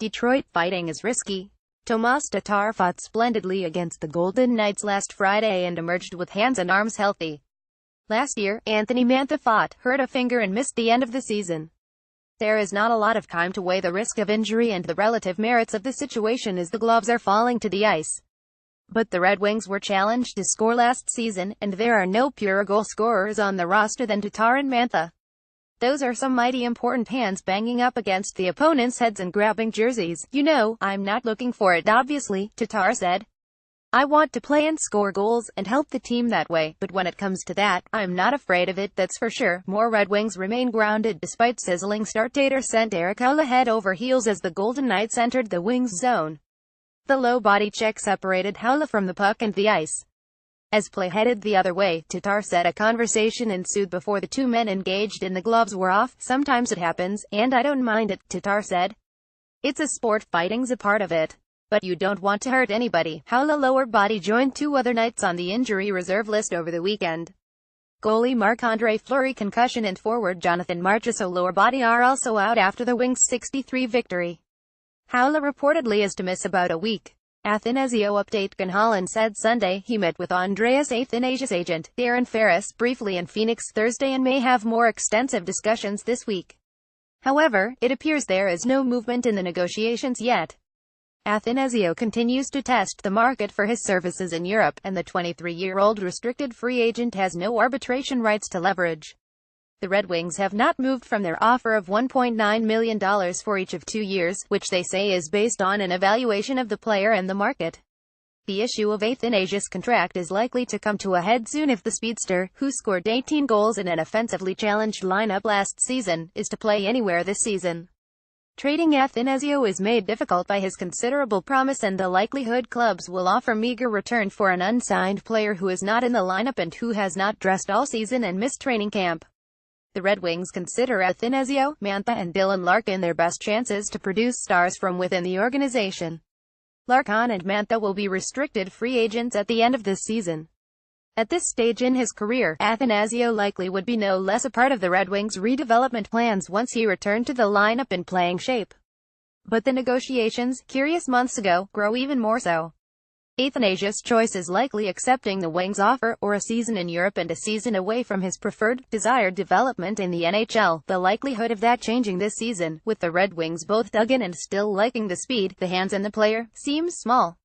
Detroit fighting is risky. Tomas Tatar fought splendidly against the Golden Knights last Friday and emerged with hands and arms healthy. Last year, Anthony Mantha fought, hurt a finger and missed the end of the season. There is not a lot of time to weigh the risk of injury and the relative merits of the situation as the gloves are falling to the ice. But the Red Wings were challenged to score last season, and there are no purer goal scorers on the roster than Tatar and Mantha. Those are some mighty important hands banging up against the opponents' heads and grabbing jerseys. You know, I'm not looking for it obviously, Tatar said. I want to play and score goals, and help the team that way, but when it comes to that, I'm not afraid of it, that's for sure. More Red Wings remain grounded despite sizzling start. Tatar sent Erik Haula head over heels as the Golden Knights entered the Wings' zone. The low body check separated Haula from the puck and the ice. As play headed the other way, Tatar said a conversation ensued before the two men engaged and the gloves were off. Sometimes it happens, and I don't mind it, Tatar said. It's a sport, fighting's a part of it. But you don't want to hurt anybody. Haula lower body joined two other Knights on the injury reserve list over the weekend. Goalie Marc-Andre Fleury concussion and forward Jonathan Marchessault lower body are also out after the Wings' 6-3 victory. Haula reportedly is to miss about a week. Athanasio update. Ken Holland said Sunday he met with Andreas Athanasiou's agent, Darren Ferris, briefly in Phoenix Thursday and may have more extensive discussions this week. However, it appears there is no movement in the negotiations yet. Athanasio continues to test the market for his services in Europe, and the 23-year-old restricted free agent has no arbitration rights to leverage. The Red Wings have not moved from their offer of $1.9 million for each of 2 years, which they say is based on an evaluation of the player and the market. The issue of Athanasiou's contract is likely to come to a head soon if the speedster, who scored 18 goals in an offensively challenged lineup last season, is to play anywhere this season. Trading Athanasio is made difficult by his considerable promise and the likelihood clubs will offer meager return for an unsigned player who is not in the lineup and who has not dressed all season and missed training camp. The Red Wings consider Athanasio, Mantha and Dylan Larkin their best chances to produce stars from within the organization. Larkin and Mantha will be restricted free agents at the end of this season. At this stage in his career, Athanasio likely would be no less a part of the Red Wings' redevelopment plans once he returned to the lineup in playing shape. But the negotiations, curious months ago, grow even more so. Athanasiou's choice is likely accepting the Wings' offer, or a season in Europe and a season away from his preferred, desired development in the NHL. The likelihood of that changing this season, with the Red Wings both dug in and still liking the speed, the hands and the player, seems small.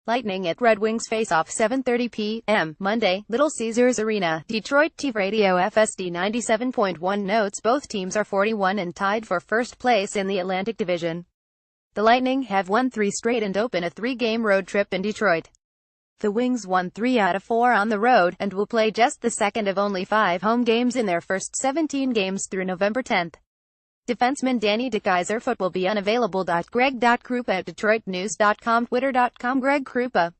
Lightning at Red Wings face-off 7:30 p.m. Monday, Little Caesars Arena, Detroit. TV Radio FSD 97.1 notes both teams are 41 and tied for first place in the Atlantic Division. The Lightning have won 3 straight and open a 3-game road trip in Detroit. The Wings won 3 out of 4 on the road, and will play just the second of only 5 home games in their first 17 games through November 10. Defenseman Danny DeKeyser will be unavailable. Greg.Krupa at DetroitNews.com, Twitter.com Greg Krupa.